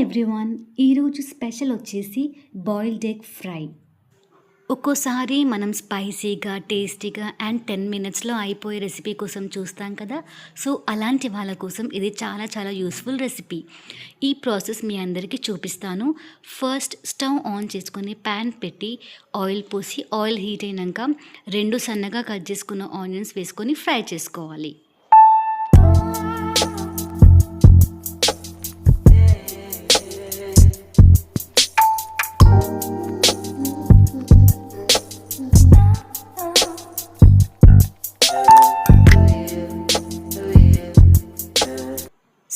Everyone, ఈరోజు special వచ్చేసి boiled egg fry. ఒక్కోసారి మనం స్పైసీగా, టేస్టీగా అండ్ 10 మినిట్స్లో అయిపోయే రెసిపీ కోసం చూస్తాం కదా. సో అలాంటి వాళ్ళ కోసం ఇది చాలా చాలా యూస్ఫుల్ రెసిపీ. ఈ ప్రాసెస్ మీ అందరికీ చూపిస్తాను. ఫస్ట్ స్టవ్ ఆన్ చేసుకొని ప్యాన్ పెట్టి ఆయిల్ పోసి ఆయిల్ హీట్ అయినాక 2 సన్నగా కట్ చేసుకున్న ఆనియన్స్ వేసుకొని ఫ్రై చేసుకోవాలి.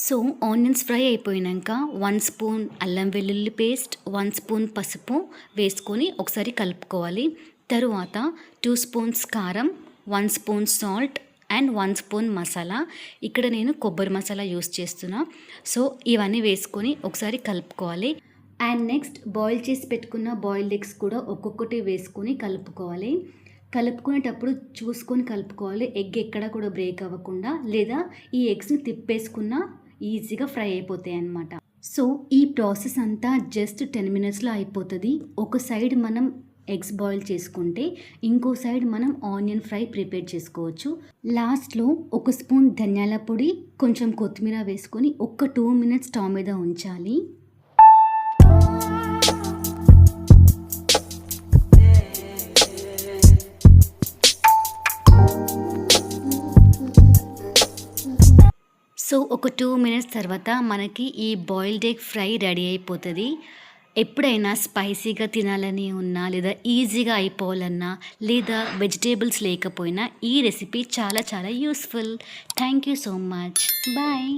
సో ఆనియన్స్ ఫ్రై అయిపోయాక 1 స్పూన్ అల్లం వెల్లుల్లి పేస్ట్, 1 స్పూన్ పసుపు వేసుకొని ఒకసారి కలుపుకోవాలి. తరువాత 2 స్పూన్స్ కారం, 1 spoon salt and 1 spoon masala. ఇక్కడ నేను కొబ్బరి మసాలా యూస్ చేస్తున్నా. సో ఇవన్నీ వేసుకొని ఒకసారి కలుపుకోవాలి. అండ్ నెక్స్ట్ బాయిల్ చేసి పెట్టుకున్న బాయిల్డ్ ఎగ్స్ కూడా ఒక్కొక్కటి వేసుకొని కలుపుకోవాలి. కలుపుకునేటప్పుడు చూసుకొని కలుపుకోవాలి, ఎగ్ ఎక్కడ కూడా బ్రేక్ అవ్వకుండా, లేదా ఈ ఎగ్స్ని తిప్పేసుకున్న ఈజీగా ఫ్రై అయిపోతాయి అన్నమాట. సో ఈ ప్రాసెస్ అంతా జస్ట్ 10 మినిట్స్లో అయిపోతుంది. ఒక సైడ్ మనం ఎగ్స్ బాయిల్ చేసుకుంటే ఇంకో సైడ్ మనం ఆనియన్ ఫ్రై ప్రిపేర్ చేసుకోవచ్చు. లాస్ట్లో 1 స్పూన్ ధనియాల పొడి, కొంచెం కొత్తిమీర వేసుకొని ఒక 2 మినిట్స్ స్టవ్ మీద ఉంచాలి. సో ఒక 2 మినిట్స్ తర్వాత మనకి ఈ బాయిల్డ్ ఎగ్ ఫ్రై రెడీ అయిపోతుంది. ఎప్పుడైనా స్పైసీగా తినాలని ఉన్నా, లేదా ఈజీగా అయిపోవాలన్నా, లేదా వెజిటేబుల్స్ లేకపోయినా ఈ రెసిపీ చాలా చాలా useful. Thank you so much. Bye.